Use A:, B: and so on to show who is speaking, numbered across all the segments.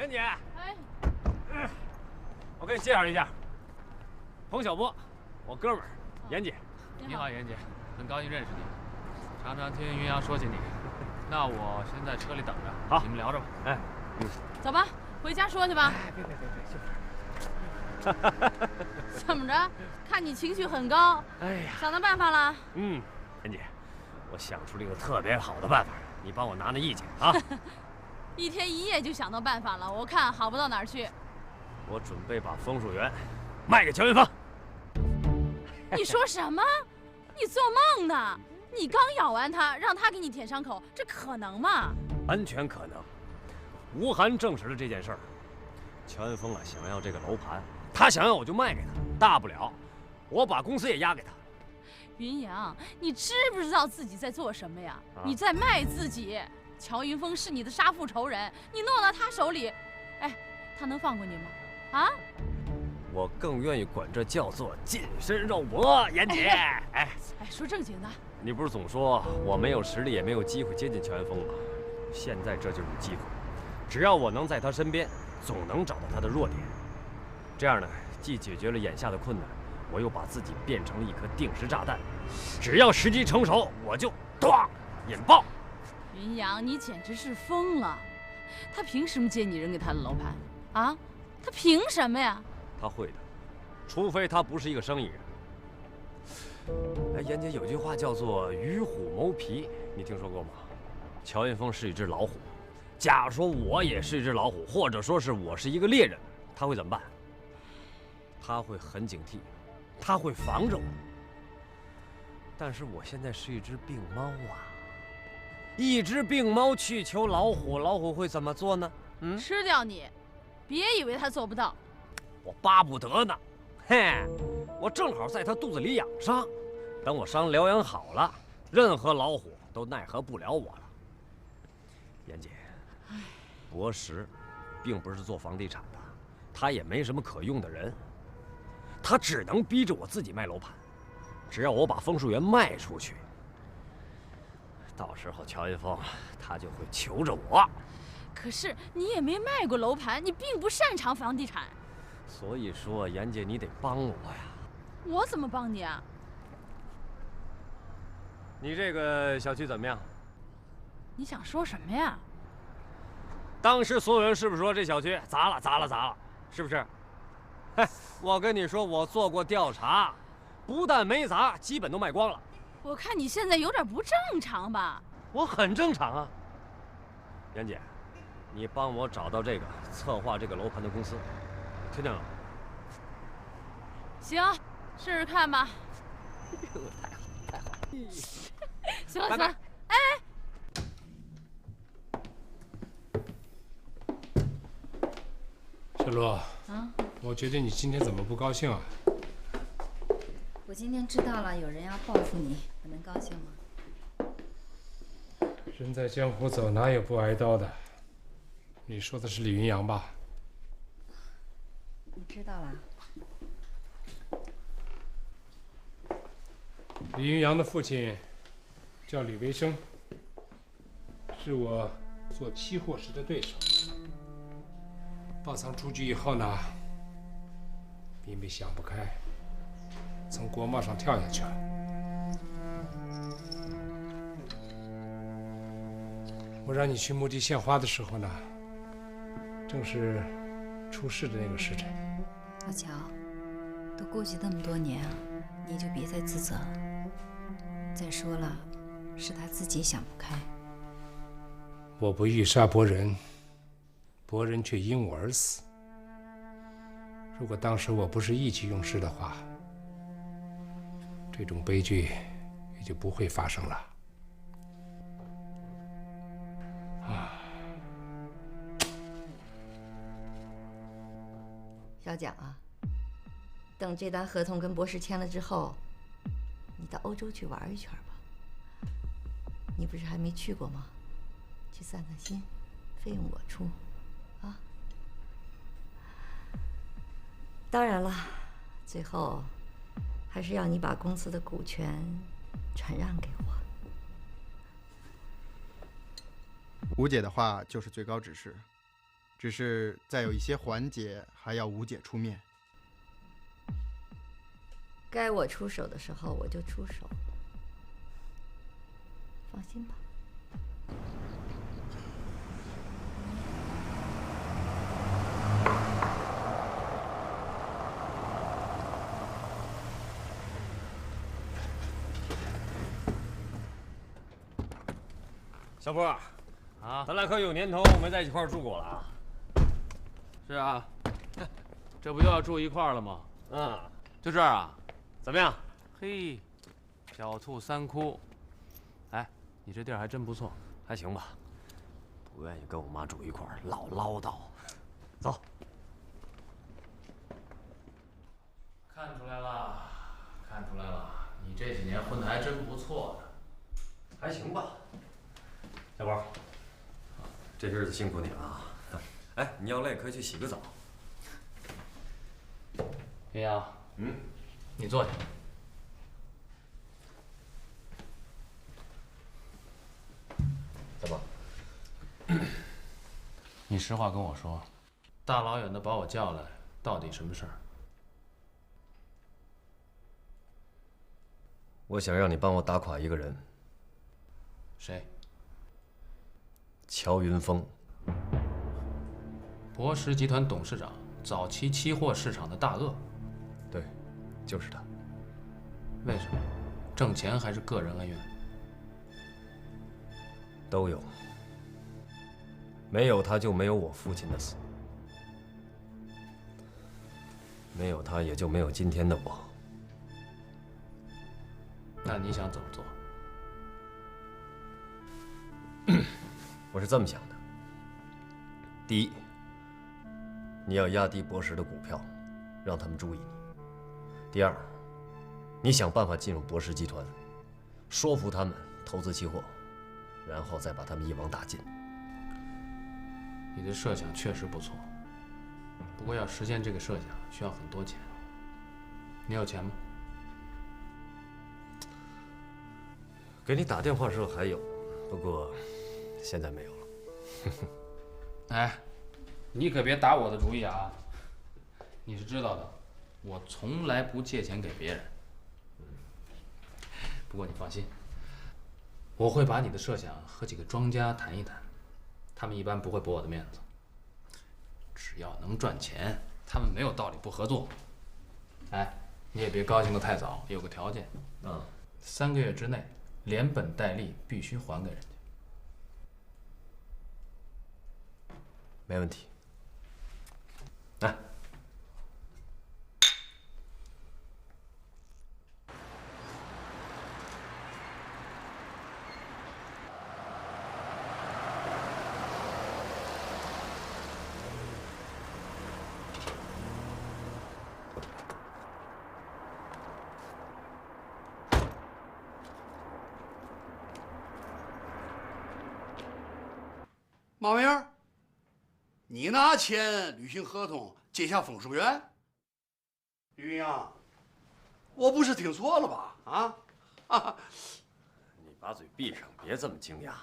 A: 严姐，
B: 哎，
A: 我给你介绍一下，冯小波，我哥们儿，严姐。
C: 你好，严姐，很高兴认识你。常常听云阳说起你，那我先在车里等着，
A: 好，
C: 你们聊着吧。
A: 哎，
B: 走吧，回家说去吧。
A: 别，
B: 怎么着？看你情绪很高，
A: 哎呀，
B: 想到办法了？
A: 严姐，我想出了一个特别好的办法，你帮我拿拿意见啊。
B: 一天一夜就想到办法了，我看好不到哪儿去。
A: 我准备把枫树园卖给乔云芳。
B: 你说什么？你做梦呢？你刚咬完它，让它给你舔伤口，这可能吗？
A: 完全可能。吴涵证实了这件事儿。乔云峰啊，想要这个楼盘，他想要我就卖给他，大不了我把公司也押给他。
B: 云阳，你知不知道自己在做什么呀？你在卖自己。乔云峰是你的杀父仇人，你弄到他手里，哎，他能放过你吗？啊？
A: 我更愿意管这叫做近身肉搏，严姐。哎，
B: 说正经的。
A: 你不是总说我没有实力，也没有机会接近乔云峰吗？现在这就是机会，只要我能在他身边，总能找到他的弱点。这样呢，既解决了眼下的困难，我又把自己变成了一颗定时炸弹。只要时机成熟，我就咣引爆。
B: 云阳，你简直是疯了！他凭什么接你扔给他的楼盘？啊？他凭什么呀？
A: 他会的，除非他不是一个生意人。哎，严姐，有句话叫做“与虎谋皮”，你听说过吗？乔云峰是一只老虎，假如说我也是一只老虎，或者说是我是一个猎人，他会怎么办？他会很警惕，他会防着我。但是我现在是一只病猫啊，一只病猫去求老虎，老虎会怎么做呢？
B: 吃掉你！别以为他做不到。
A: 我巴不得呢。嘿，我正好在他肚子里养伤，等我伤疗养好了，任何老虎都奈何不了我了。严姐，博石并不是做房地产的，他也没什么可用的人，他只能逼着我自己卖楼盘。只要我把枫树园卖出去，到时候乔云峰他就会求着我。
B: 可是你也没卖过楼盘，你并不擅长房地产。
A: 所以说，严姐，你得帮我呀。
B: 我怎么帮你啊？
A: 你这个小区怎么样？
B: 你想说什么呀？
A: 当时所有人是不是说这小区砸了，是不是？哎，我跟你说，我做过调查，不但没砸，基本都卖光了。
B: 我看你现在有点不正常吧？
A: 我很正常啊。严姐，你帮我找到这个策划这个楼盘的公司，听见了？
B: 行，试试看吧。
A: 太好。
B: 行了，
A: 拜拜。
B: 哎。
D: 小洛，我觉得你今天怎么不高兴啊？
E: 我今天知道了有人要报复你，我能高兴吗？
D: 人在江湖走，哪有不挨刀的？你说的是李云阳吧？
E: 你知道了？
D: 李云阳的父亲叫李维生，是我做期货时的对手。爆仓出局以后呢，因为想不开，从国贸上跳下去了。我让你去墓地献花的时候呢，正是出事的那个时辰。
E: 老乔，都过去那么多年啊，你就别再自责了。再说了，是他自己想不开。
D: 我不欲杀伯仁，伯仁却因我而死。如果当时我不是意气用事的话，这种悲剧也就不会发生了。
E: 小蒋啊，等这单合同跟博士签了之后，你到欧洲去玩一圈吧。你不是还没去过吗？去散散心，费用我出，啊。当然了，最后还是要你把公司的股权传让给我。
F: 吴姐的话就是最高指示，只只是再有一些环节还要吴姐出面。
E: 该我出手的时候我就出手，放心吧。
A: 小波，
C: 啊，
A: 咱俩可有年头没在一块儿住过了啊。
C: 是啊，这不又要住一块儿了吗？
A: 嗯，
C: 就这儿啊？
A: 怎么样？
C: 嘿，狡兔三窟。哎，你这地儿还真不错，
A: 还行吧。不愿意跟我妈住一块儿，老唠叨。走。
C: 看出来了，看出来了，你这几年混得还真不错呢。
A: 还行吧。小波，这日子辛苦你了啊！哎，你要累可以去洗个澡。
C: 云阳，你坐下。
A: 怎么？
C: 你实话跟我说，大老远的把我叫来，到底什么事儿？
A: 我想让你帮我打垮一个人。
C: 谁？
A: 乔云峰。
C: 博时集团董事长，早期期货市场的大鳄。
A: 对，就是他。
C: 为什么？挣钱还是个人恩怨？
A: 都有。没有他就没有我父亲的死，没有他也就没有今天的我。
C: 那你想怎么做？
A: 我是这么想的：第一，你要压低博时的股票，让他们注意你；第二，你想办法进入博时集团，说服他们投资期货，然后再把他们一网打尽。
C: 你的设想确实不错，不过要实现这个设想需要很多钱。你有钱吗？
A: 给你打电话时候还有，不过现在没有了。
C: 哎，你可别打我的主意啊！你是知道的，我从来不借钱给别人。不过你放心，我会把你的设想和几个庄家谈一谈，他们一般不会驳我的面子。只要能赚钱，他们没有道理不合作。哎，你也别高兴得太早，有个条件，3个月之内连本带利必须还给人家。
A: 没问题。来，
G: 马文儿，你拿钱履行合同，接下枫树园？云阳，我不是听错了吧？啊！
A: 你把嘴闭上，别这么惊讶，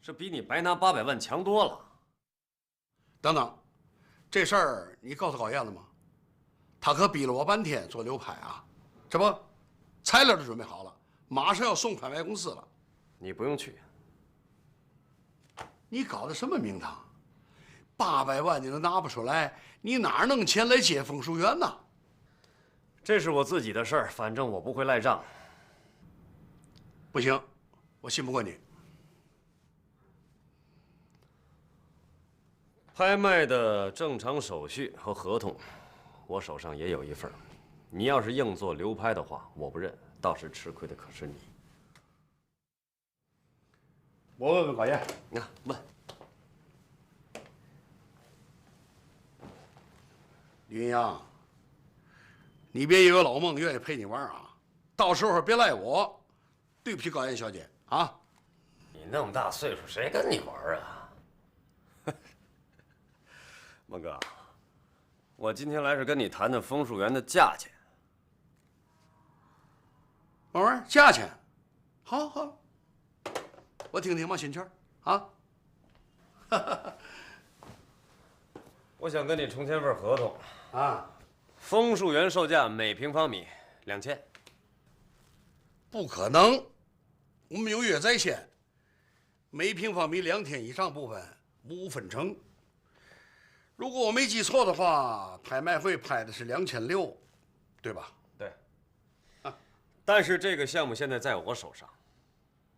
A: 这比你白拿800万强多了。
G: 等等，这事儿你告诉高燕了吗？他可逼了我半天做流拍啊，这不，材料都准备好了，马上要送拍卖公司了。
A: 你不用去。
G: 你搞的什么名堂？800万你都拿不出来，你哪弄钱来接枫树园呢？
A: 这是我自己的事儿，反正我不会赖账。
G: 不行，我信不过你。
A: 拍卖的正常手续和合同，我手上也有一份。你要是硬做流拍的话，我不认，到时吃亏的可是你。
G: 我问问高燕，
A: 那问。
G: 李云阳，你别以为老孟愿意陪你玩啊，到时候别赖我，对不起高燕小姐啊。
A: 你那么大岁数，谁跟你玩啊？孟哥，我今天来是跟你谈谈枫树园的价钱。
G: 慢慢价钱，好，我听听马新圈啊。
A: 我想跟你重签份合同
G: 啊，
A: 枫树园售价每平方米2000。
G: 不可能，我们有约在先，每平方米2000以上部分无分成。如果我没记错的话，拍卖会拍的是2600，对吧？
A: 对。但是这个项目现在在我手上，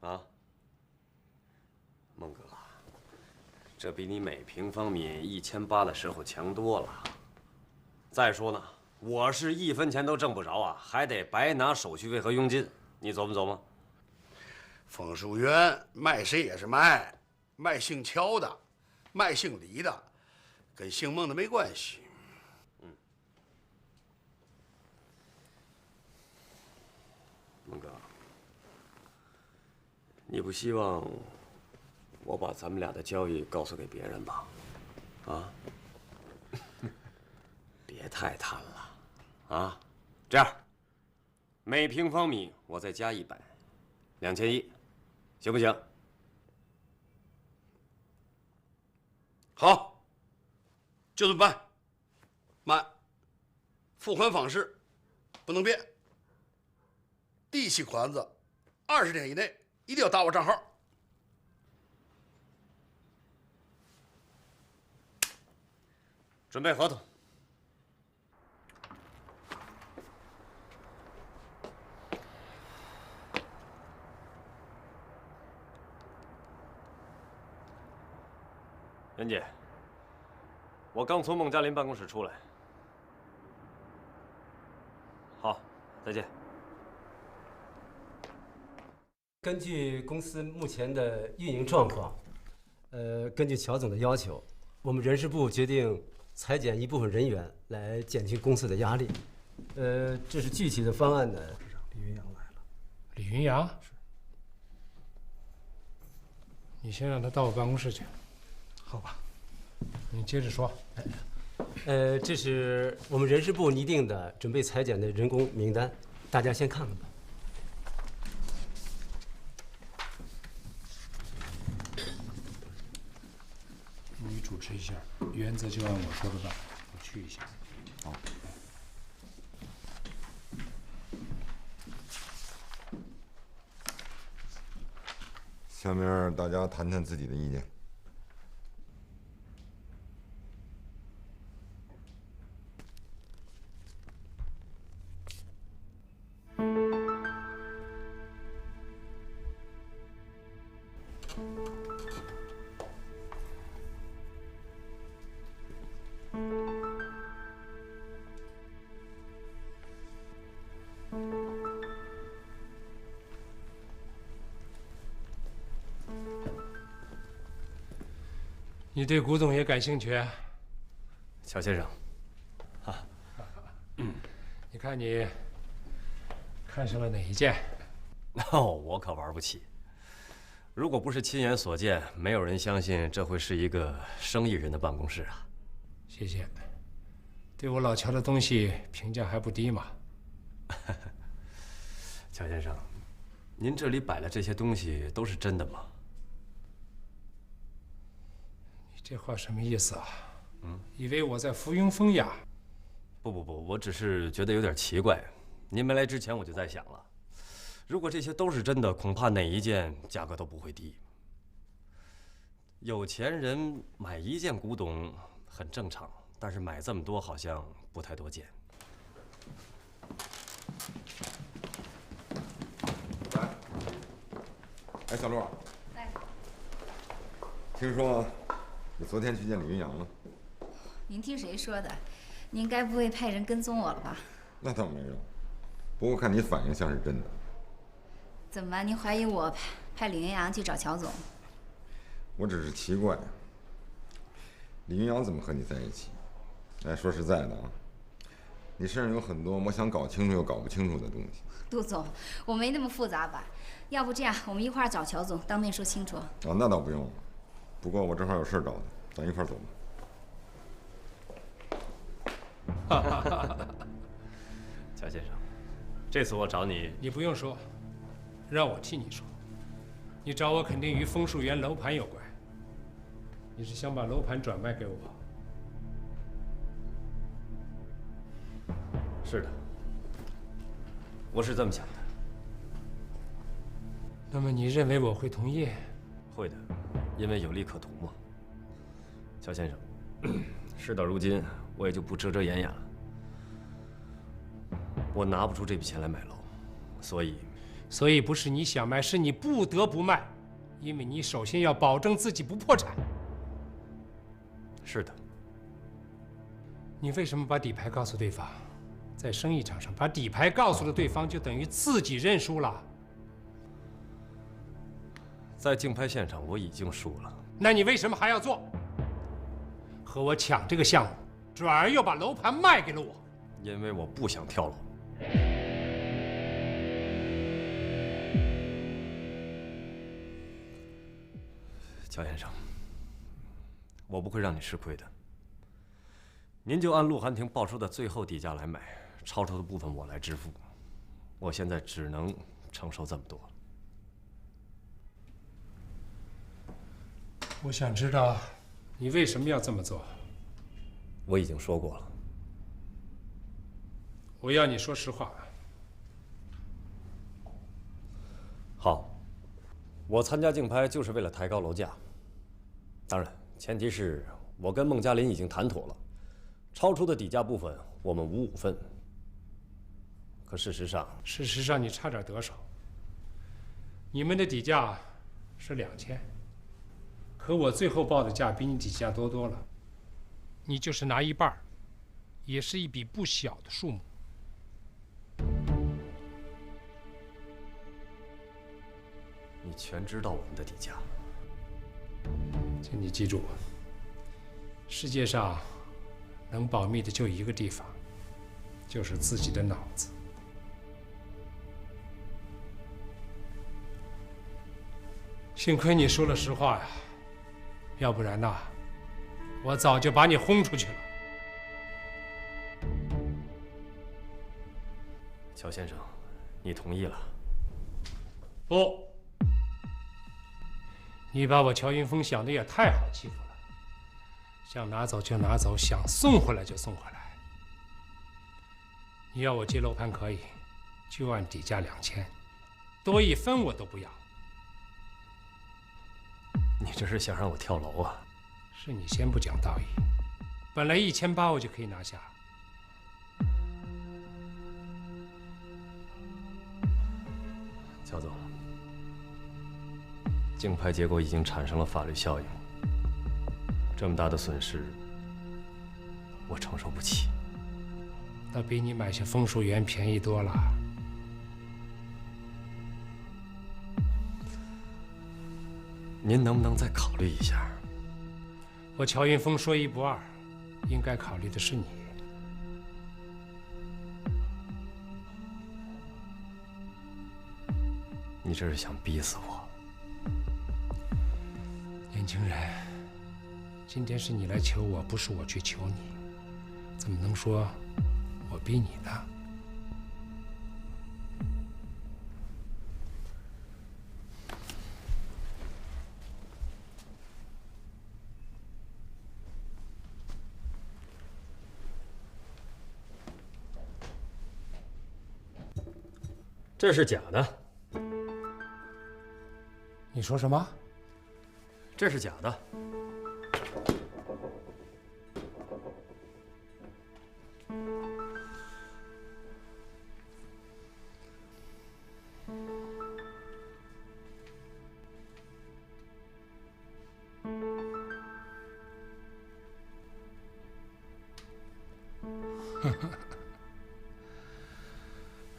A: 啊，孟哥，这比你每平方米1800的时候强多了。再说呢，我是1分钱都挣不着啊，还得白拿手续费和佣金，你琢磨琢磨。
G: 枫树园卖谁也是卖，卖姓乔的，卖姓李的，跟姓孟的没关系。
A: 孟哥，你不希望我把咱们俩的交易告诉给别人吧？啊？别太贪了，啊！这样，每平方米我再加100，2100，行不行？
G: 好，就这么办。慢，付款方式不能变。第一期款子20天以内一定要打我账号。
A: 准备合同。袁姐，我刚从孟嘉林办公室出来。好，再见。
H: 根据公司目前的运营状况，根据乔总的要求，我们人事部决定裁减一部分人员来减轻公司的压力。这是具体的方案呢。
D: 李云阳来了。李云阳？是。你先让他到我办公室去。好吧。你接着说。
H: 这是我们人事部拟定的准备裁减的人工名单，大家先看看吧。
D: 你主持一下，原则就按我说的办，我去一下。好。
I: 下面大家谈谈自己的意见。
D: 你对古董也感兴趣？
A: 乔先生，
D: 你看你看上了哪一件？
A: 我可玩不起。如果不是亲眼所见，没有人相信这会是一个生意人的办公室啊。
D: 谢谢，对我老乔的东西评价还不低嘛。
A: 乔先生，您这里摆的这些东西都是真的吗？
D: 你这话什么意思啊？以为我在浮云风雅？
A: 不，我只是觉得有点奇怪。您没来之前我就在想了，如果这些都是真的，恐怕哪一件价格都不会低。有钱人买一件古董很正常，但是买这么多好像不太多见。
I: 来，哎，小陆，
E: 来，
I: 听说你昨天去见李云阳了？
E: 您听谁说的？您该不会派人跟踪我了吧？
I: 那倒没有，不过看你反应像是真的。
E: 怎么，您怀疑我派李云阳去找乔总？
I: 我只是奇怪，李云阳怎么和你在一起？哎，说实在的啊，你身上有很多我想搞清楚又搞不清楚的东西。
E: 杜总，我没那么复杂吧？要不这样，我们一块儿找乔总，当面说清楚。
I: 哦，那倒不用了。不过我正好有事找他，咱一块儿走吧。
A: 乔先生，这次我找你，
D: 你不用说，让我替你说。你找我肯定与枫树园楼盘有关。你是想把楼盘转卖给我？
A: 是的，我是这么想的。
D: 那么你认为我会同意？
A: 会的，因为有利可图嘛。乔先生，事到如今，我也就不遮遮掩掩了。我拿不出这笔钱来买楼，
D: 所以不是你想卖，是你不得不卖，因为你首先要保证自己不破产。
A: 是的。
D: 你为什么把底牌告诉对方？在生意场上，把底牌告诉了对方，就等于自己认输了。
A: 在竞拍现场，我已经输了。
D: 那你为什么还要做？和我抢这个项目，转而又把楼盘卖给了我。
A: 因为我不想跳楼。乔先生，我不会让你吃亏的。您就按陆寒亭报出的最后底价来买，超出的部分我来支付。我现在只能承受这么多。
D: 我想知道，你为什么要这么做？
A: 我已经说过了。
D: 我要你说实话。
A: 好，我参加竞拍就是为了抬高楼价。当然，前提是我跟孟嘉林已经谈妥了，超出的底价部分我们5-5分。可事实上
D: 你差点得手。你们的底价是2000，可我最后报的价比你底价多了。你就是拿一半，也是一笔不小的数目。
A: 你全知道我们的底价。
D: 请你记住，世界上能保密的就一个地方，就是自己的脑子。幸亏你说了实话呀，要不然呐，我早就把你轰出去了。
A: 乔先生，你同意了？
D: 不，你把我乔云峰想的也太好欺负了，想拿走就拿走，想送回来就送回来。你要我接楼盘可以，就按底价2000，多1分我都不要。
A: 你这是想让我跳楼啊？
D: 是你先不讲道义，本来1800我就可以拿下。
A: 乔总，竞拍结果已经产生了法律效应，这么大的损失，我承受不起。
D: 那比你买下枫树园便宜多了。
A: 您能不能再考虑一下？
D: 我乔云峰说1不2，应该考虑的是你。
A: 你这是想逼死我？
D: 年轻人，今天是你来求我，不是我去求你，怎么能说我逼你呢？
A: 这是假的。
D: 你说什么？
A: 这是假的。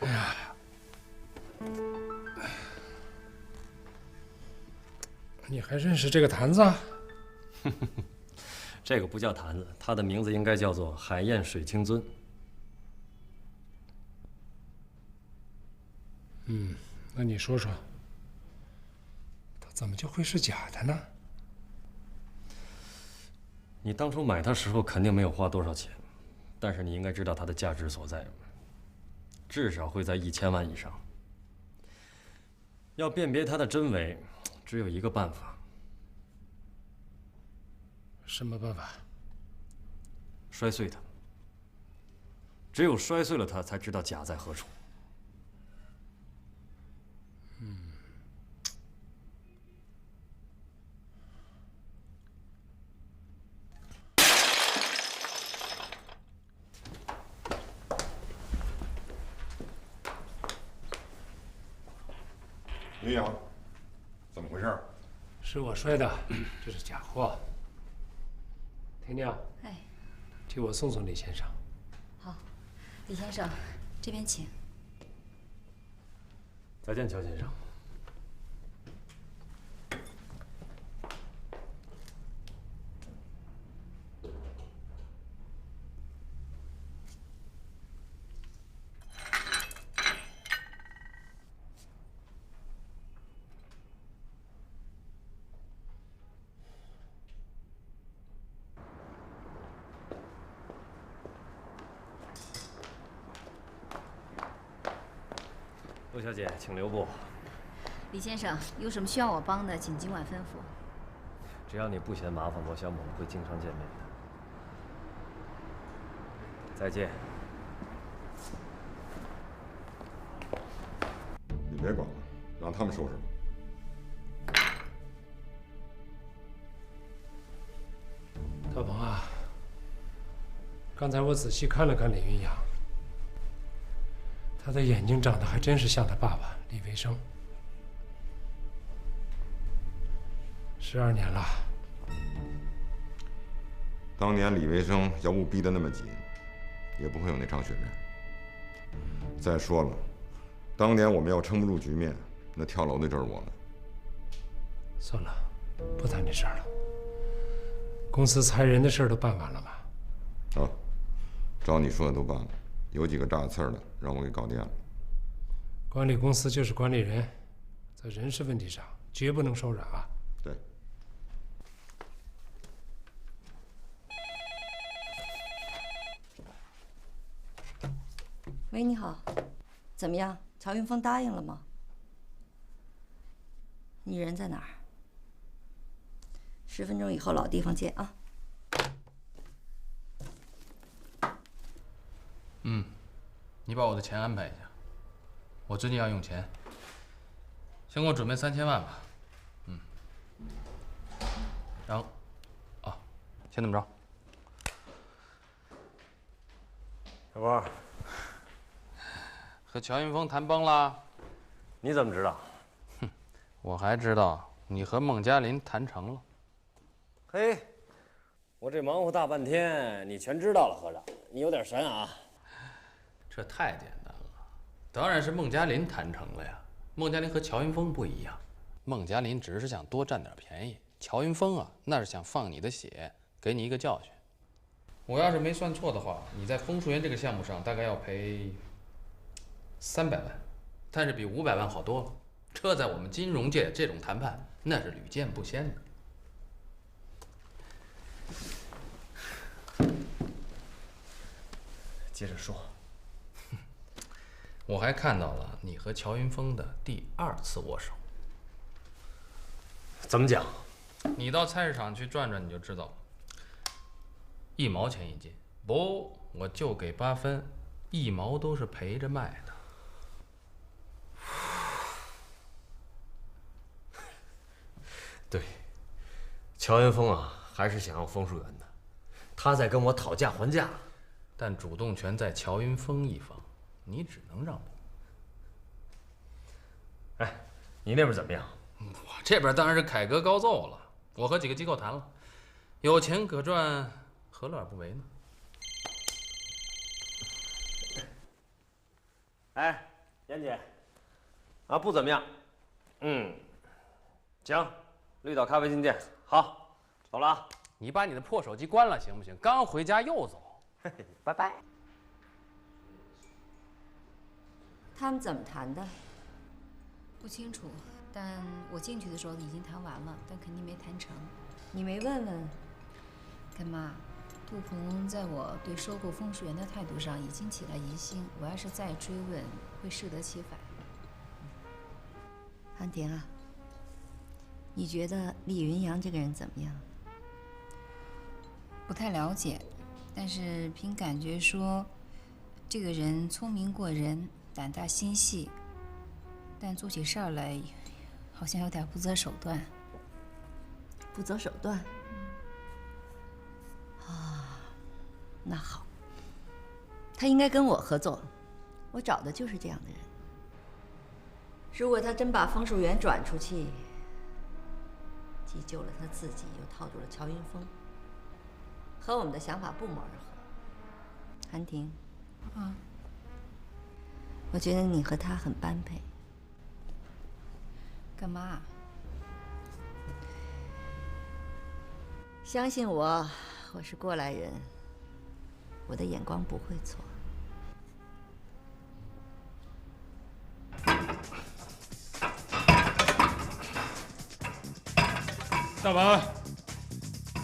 D: 哎呀，你还认识这个坛子？
A: 这个不叫坛子，它的名字应该叫做海晏水清尊。
D: 那你说说，它怎么就会是假的呢？
A: 你当初买它时候肯定没有花多少钱，但是你应该知道它的价值所在，至少会在1000万以上。要辨别它的真伪，只有一个办法。
D: 什么办法？
A: 摔碎它。只有摔碎了它，才知道家在何处。
I: 林阳，怎么回事？
D: 是我摔的，这是假货。婷婷，
J: 哎，
D: 替我送送李先生。
J: 好，李先生，这边请。
A: 再见，乔先生。陆小姐，请留步。
J: 李先生，有什么需要我帮的，请尽管吩咐。
A: 只要你不嫌麻烦，我想我们会经常见面的。再见。
I: 你别管了，让他们收拾吧。
D: 大鹏啊，刚才我仔细看了看李云阳，他的眼睛长得还真是像他爸爸李维生。12年了。
I: 当年李维生要不逼得那么紧，也不会有那张雪珍。再说了，当年我们要撑不住局面，那跳楼的就是我们。
D: 算了，不谈这事儿了。公司裁人的事儿都办完了吗？
I: 啊，照你说的都办了，有几个炸刺儿的让我给搞定了。
D: 管理公司就是管理人，在人事问题上绝不能手软啊。
I: 对。
E: 喂，你好，怎么样？乔云峰答应了吗？你人在哪儿？10分钟以后老地方见啊。
C: 你把我的钱安排一下，我最近要用钱，先给我准备3000万吧。然后，先这么着。
A: 小郭，
C: 和乔云峰谈崩了？
A: 你怎么知道？
C: 我还知道你和孟佳林谈成了。
A: 嘿，我这忙活大半天，你全知道了，和尚，你有点神啊！
C: 这太简单了，当然是孟佳林谈成了呀。孟佳林和乔云峰不一样，孟佳林只是想多占点便宜，乔云峰啊，那是想放你的血，给你一个教训。我要是没算错的话，你在枫树园这个项目上大概要赔300万，但是比500万好多了。这在我们金融界这种谈判那是屡见不鲜的。
A: 接着说。
C: 我还看到了你和乔云峰的第2次握手。
A: 怎么讲？
C: 你到菜市场去转转，你就知道了。1毛钱一斤，不，我就给8分，1毛都是赔着卖的。
A: 对，乔云峰啊，还是想要枫树园的，他在跟我讨价还价，
C: 但主动权在乔云峰一方，你只能让步。
A: 哎，你那边怎么样？
C: 我这边当然是凯歌高奏了，我和几个机构谈了，有钱可赚，何乐而不为呢？
A: 哎，妍姐，啊，不怎么样。行，绿岛咖啡金店，好，走了啊。
C: 你把你的破手机关了行不行？刚回家又走。
A: 拜拜。
E: 他们怎么谈的？
J: 不清楚，但我进去的时候已经谈完了，但肯定没谈成。
E: 你没问问？
J: 干妈，杜鹏在我对收购枫树园的态度上已经起了疑心，我要是再追问，会适得其反。
E: 安婷啊，你觉得李云阳这个人怎么样？
J: 不太了解，但是凭感觉说，这个人聪明过人，胆大心细，但做起事儿来好像有点不择手段。
E: 不择手段？啊，那好，他应该跟我合作，我找的就是这样的人。如果他真把枫树园转出去，既救了他自己，又套住了乔云峰，和我们的想法不谋而合。韩婷，我觉得你和他很般配。
J: 干嘛？
E: 相信我，我是过来人，我的眼光不会错。
D: 大王，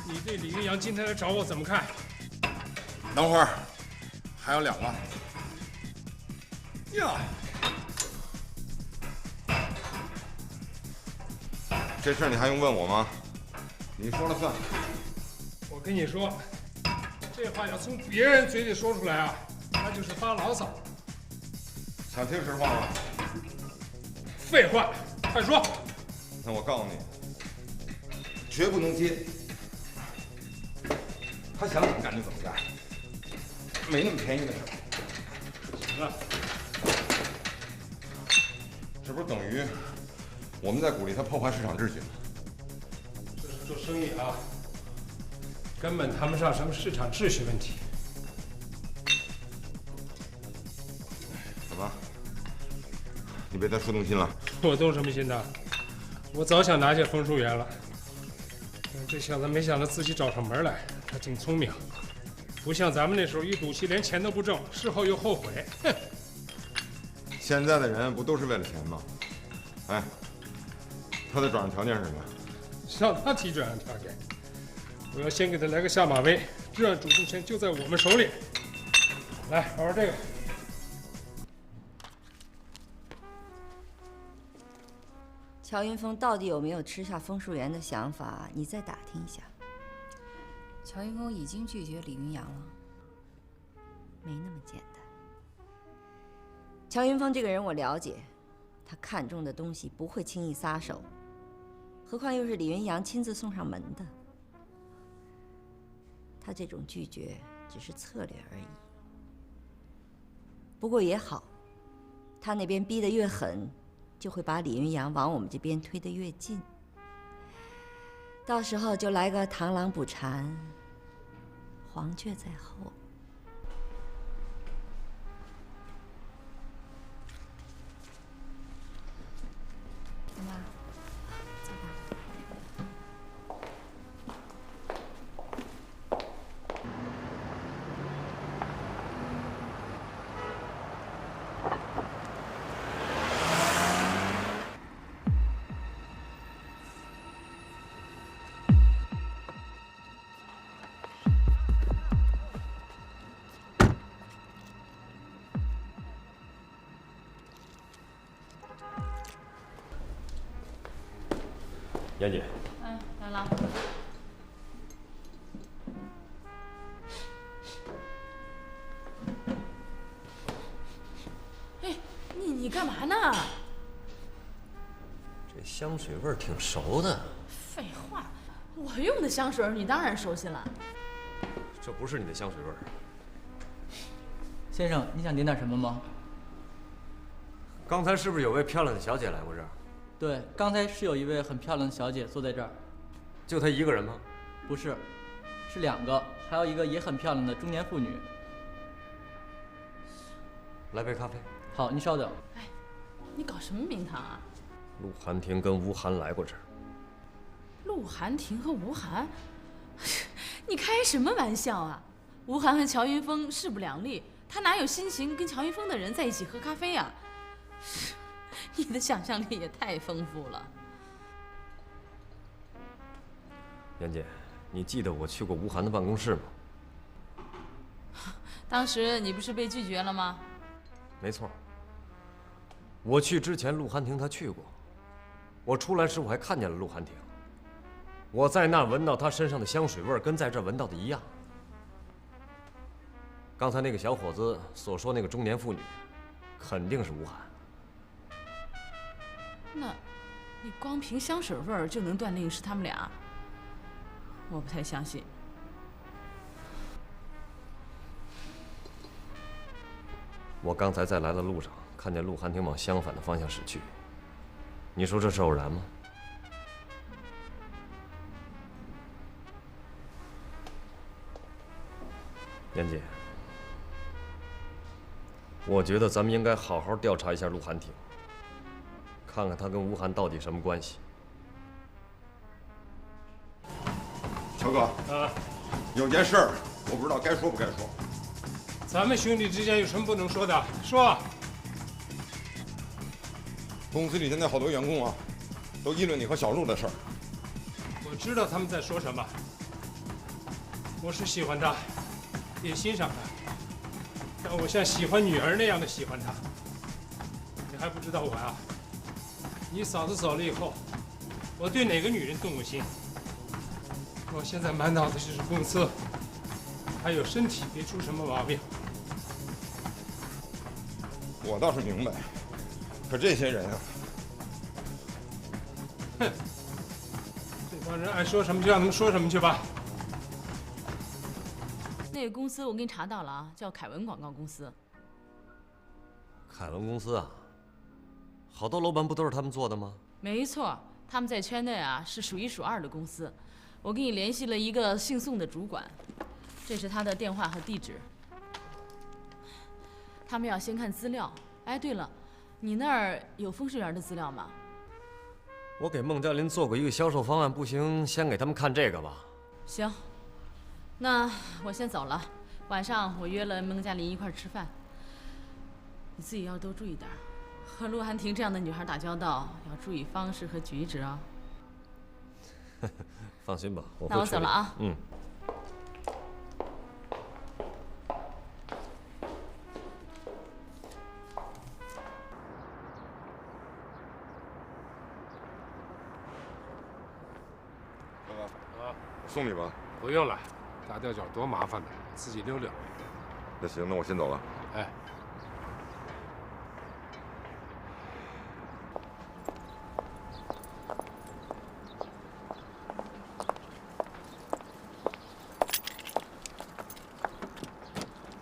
D: 你对李云阳今天来找我怎么看？
I: 等会儿，还有2万。呀，这事儿你还用问我吗？你说了算。
D: 我跟你说，这话要从别人嘴里说出来啊，那就是发牢骚。
I: 想听实话吗？
D: 废话，快说。
I: 那我告诉你，绝不能接。他想怎么干就怎么干，没那么便宜的事儿。
D: 行了，
I: 这不是等于我们在鼓励他破坏市场秩序吗？
D: 这是做生意啊，根本谈不上什么市场秩序问题。
I: 怎么？你被他说动心了？
D: 我动什么心呢？我早想拿下枫树园了。这小子没想到自己找上门来，他挺聪明，不像咱们那时候一赌气连钱都不挣，事后又后悔。哼！
I: 现在的人不都是为了钱吗？哎，他的转让条件是什么？
D: 让他提转让条件，我要先给他来个下马威，这样主动权就在我们手里。来，玩玩这个。
E: 乔云峰到底有没有吃下枫树园的想法？你再打听一下。
J: 乔云峰已经拒绝李云阳了。
E: 没那么简单。乔云峰这个人我了解，他看中的东西不会轻易撒手，何况又是李云阳亲自送上门的。他这种拒绝只是策略而已。不过也好，他那边逼得越狠，就会把李云阳往我们这边推得越近。到时候就来个螳螂捕蝉，黄雀在后。
J: 妈，走吧。
A: 妍姐，
B: 来了。哎，你干嘛呢？
A: 这香水味儿挺熟的。
B: 废话，我用的香水你当然熟悉了。
A: 这不是你的香水味儿。
K: 先生，你想点点什么吗？
A: 刚才是不是有位漂亮的小姐来过这儿？
K: 对，刚才是有一位很漂亮的小姐坐在这儿。
A: 就她一个人吗？
K: 不是，是2个，还有一个也很漂亮的中年妇女。
A: 来杯咖啡。
K: 好，您稍等。
B: 哎，你搞什么名堂啊？
A: 陆寒亭跟吴寒来过这儿。
B: 陆寒亭和吴寒，你开什么玩笑啊？吴寒和乔云峰势不两立，他哪有心情跟乔云峰的人在一起喝咖啡呀？你的想象力也太丰富了。
A: 妍姐，你记得我去过吴寒的办公室吗？
B: 当时你不是被拒绝了吗？
A: 没错。我去之前，陆寒亭他去过。我出来时我还看见了陆寒亭。我在那儿闻到他身上的香水味儿，跟在这儿闻到的一样。刚才那个小伙子所说那个中年妇女，肯定是吴涵。
B: 那，你光凭香水味儿就能断定是他们俩？我不太相信。
A: 我刚才在来的路上看见陆寒亭往相反的方向驶去，你说这是偶然吗？妍姐，我觉得咱们应该好好调查一下陆寒亭，看看他跟吴涵到底什么关系。
I: 乔哥，有件事儿我不知道该说不该说。
D: 咱们兄弟之间有什么不能说的？说。
I: 公司里现在好多员工啊，都议论你和小陆的事儿。
D: 我知道他们在说什么。我是喜欢他，也欣赏他，但我像喜欢女儿那样的喜欢他。你还不知道我啊？你嫂子走了以后，我对哪个女人动过心？我现在满脑子就是公司，还有身体别出什么毛病。
I: 我倒是明白，可这些人啊，
D: 哼，这帮人爱说什么就让他们说什么去吧。
B: 那个公司我给你查到了啊，叫凯文广告公司。
A: 凯文公司啊，好多楼盘不都是他们做的吗？
B: 没错，他们在圈内啊是数一数二的公司。我给你联系了一个姓宋的主管，这是他的电话和地址。他们要先看资料。哎，对了，你那儿有风水园的资料吗？
A: 我给孟佳林做过一个销售方案，不行，先给他们看这个吧。
B: 行，那我先走了。晚上我约了孟佳林一块儿吃饭。你自己要多注意点，和陆寒亭这样的女孩打交道要注意方式和举止啊。
A: 放心吧，
B: 那我走了啊。
A: 嗯。
I: 哥哥啊，送你吧。
D: 不用了，打吊脚多麻烦的，自己溜溜。
I: 那行，那我先走了。
D: 哎。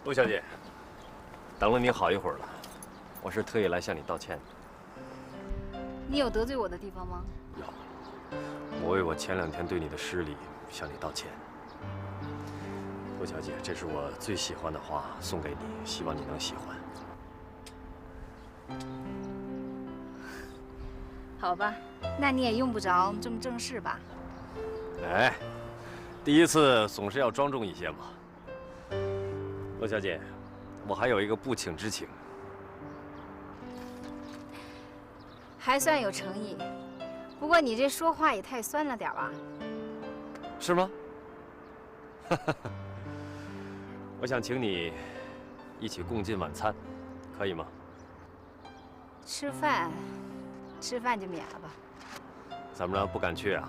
A: 陆小姐，等了你好一会儿了，我是特意来向你道歉的。
J: 你有得罪我的地方吗？
A: 有，我为我前2天对你的失礼向你道歉。陆小姐，这是我最喜欢的花，送给你，希望你能喜欢。
J: 好吧，那你也用不着这么正式吧？
A: 哎，第一次总是要庄重一些嘛。陆小姐，我还有一个不请之请。
J: 还算有诚意，不过你这说话也太酸了点吧？
A: 是吗？我想请你一起共进晚餐，可以吗？
J: 吃饭就免了吧。
A: 怎么了？不敢去啊？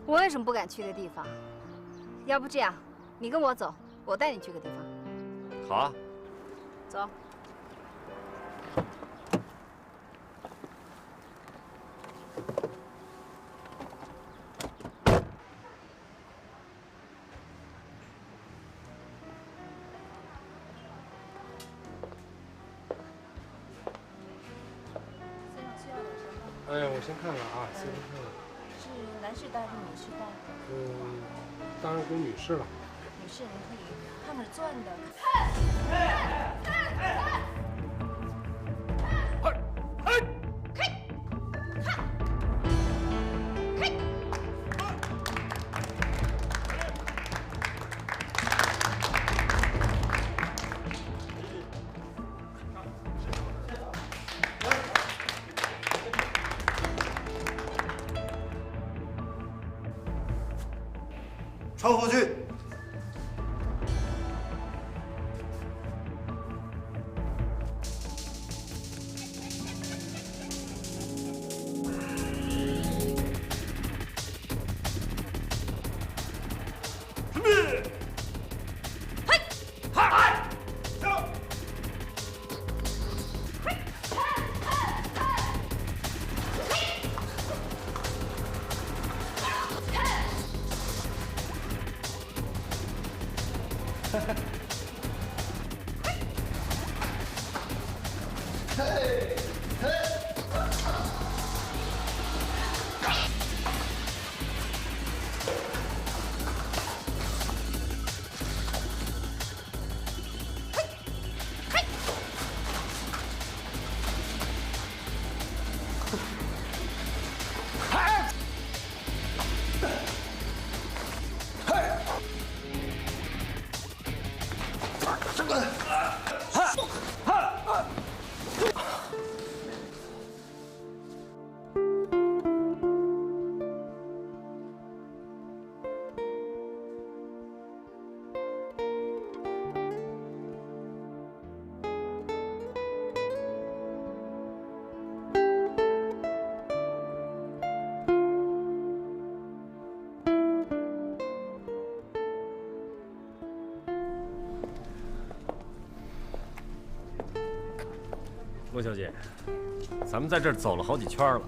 J: 我有什么不敢去的地方？要不这样，你跟我走，我带你去个地方。
A: 好啊。
J: 走。
D: 哎呀，我先看看啊，先看看。
J: 是男士带还是女士带？
D: 当然归女士了。
J: 女士您可以看着钻的。
L: 传回去。
A: 准备，嗨，嗨。
L: 嘿，嘿。
A: 陆小姐，咱们在这儿走了好几圈了，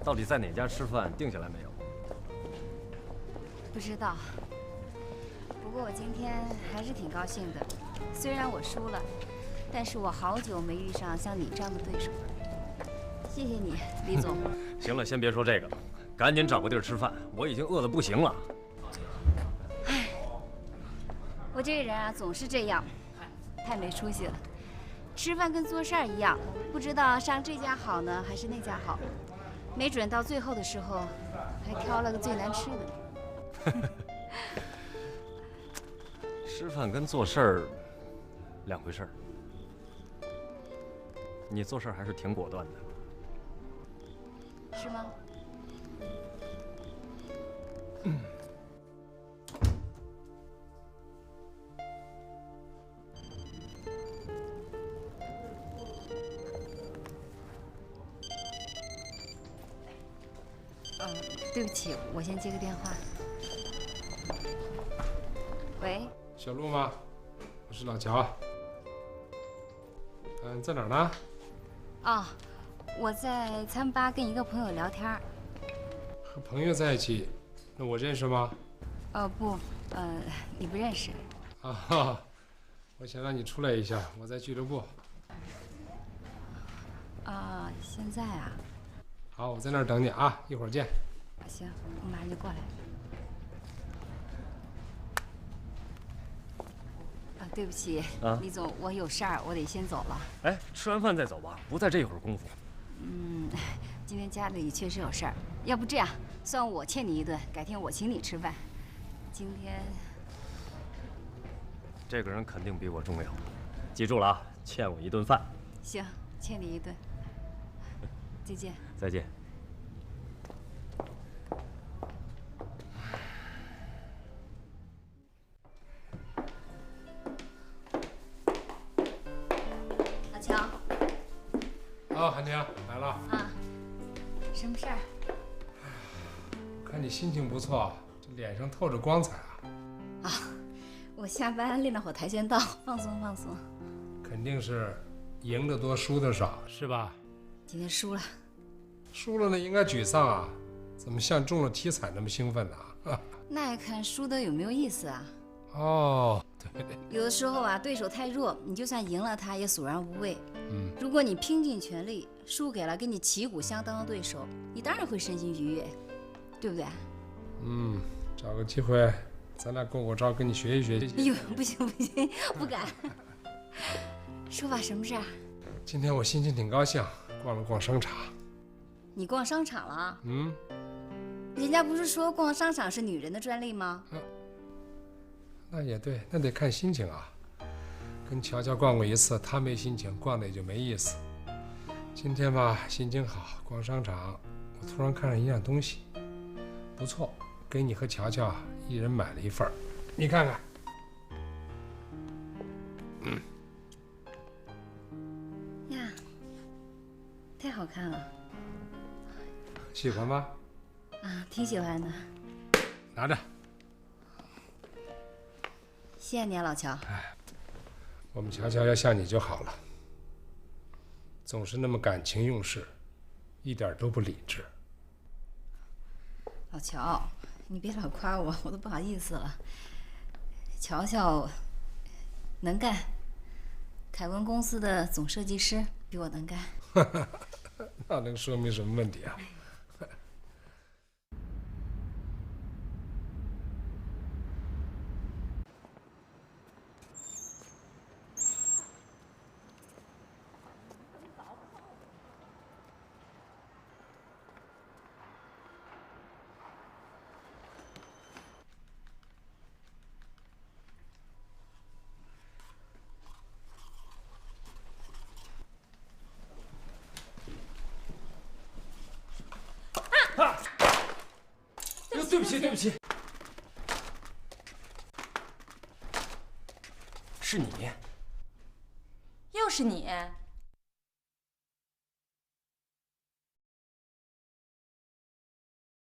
A: 到底在哪家吃饭定下来没有？
J: 不知道。不过我今天还是挺高兴的，虽然我输了，但是我好久没遇上像你这样的对手了。谢谢你，李总。
A: 行了，先别说这个了，赶紧找个地儿吃饭，我已经饿得不行了。
J: 唉，我这个人啊，总是这样，太没出息了。吃饭跟做事儿一样，不知道上这家好呢，还是那家好，没准到最后的时候，还挑了个最难吃的。
A: 吃饭跟做事儿两回事儿。你做事儿还是挺果断的。
J: 是吗？对不起，我先接个电话。喂，
D: 小陆吗？我是老乔。在哪儿呢？
J: 哦，我在餐吧跟一个朋友聊天。
D: 和朋友在一起，那我认识吗？
J: 不，你不认识。
D: 啊，我想让你出来一下，我在俱乐部。
J: 啊，现在啊？
D: 好，我在那儿等你啊，一会儿见。
J: 行，我马上就过来。对不起，李总，我有事儿，我得先走了。
A: 哎，吃完饭再走吧，不在这一会儿功夫。
J: 今天家里确实有事儿，要不这样，算我欠你一顿，改天我请你吃饭。今天
A: 这个人肯定比我重要，记住了啊，欠我一顿饭。
J: 行，欠你一顿。再见。
A: 再见。
J: 老乔。
D: 哦，韩婷来了。
J: 啊，什么事儿？
D: 看你心情不错，这脸上透着光彩啊。
J: 啊，我下班练了会跆拳道，放松放松。
D: 肯定是赢得多，输得少，是吧？
J: 今天输了。
D: 输了呢，应该沮丧啊，怎么像中了体彩那么兴奋呢？
J: 那要看输的有没有意思啊。
D: 哦，对。
J: 有的时候啊，对手太弱，你就算赢了他也索然无味。如果你拼尽全力，输给了跟你旗鼓相当的对手，你当然会身心愉悦，对不对？
D: 找个机会，咱俩过过招，跟你学一学。
J: 哎呦，不行不行，不敢。说吧，什么事儿？
D: 今天我心情挺高兴，逛了逛商场。
J: 你逛商场了？人家不是说逛商场是女人的专利吗？
D: 那也对，那得看心情啊。跟乔乔逛过一次，她没心情，逛的也就没意思。今天吧，心情好，逛商场，我突然看上一样东西，不错，给你和乔乔一人买了一份儿，你看看。
J: 呀，太好看了。
D: 喜欢吗？
J: 啊，挺喜欢的。
D: 拿着。
J: 谢谢你啊，老乔。
D: 我们乔乔要像你就好了，总是那么感情用事，一点都不理智。
J: 老乔，你别老夸我，我都不好意思了。乔乔能干。凯文公司的总设计师比我能干。
D: 那能说明什么问题啊？
A: 对不起，对不起，是你，
B: 又是你。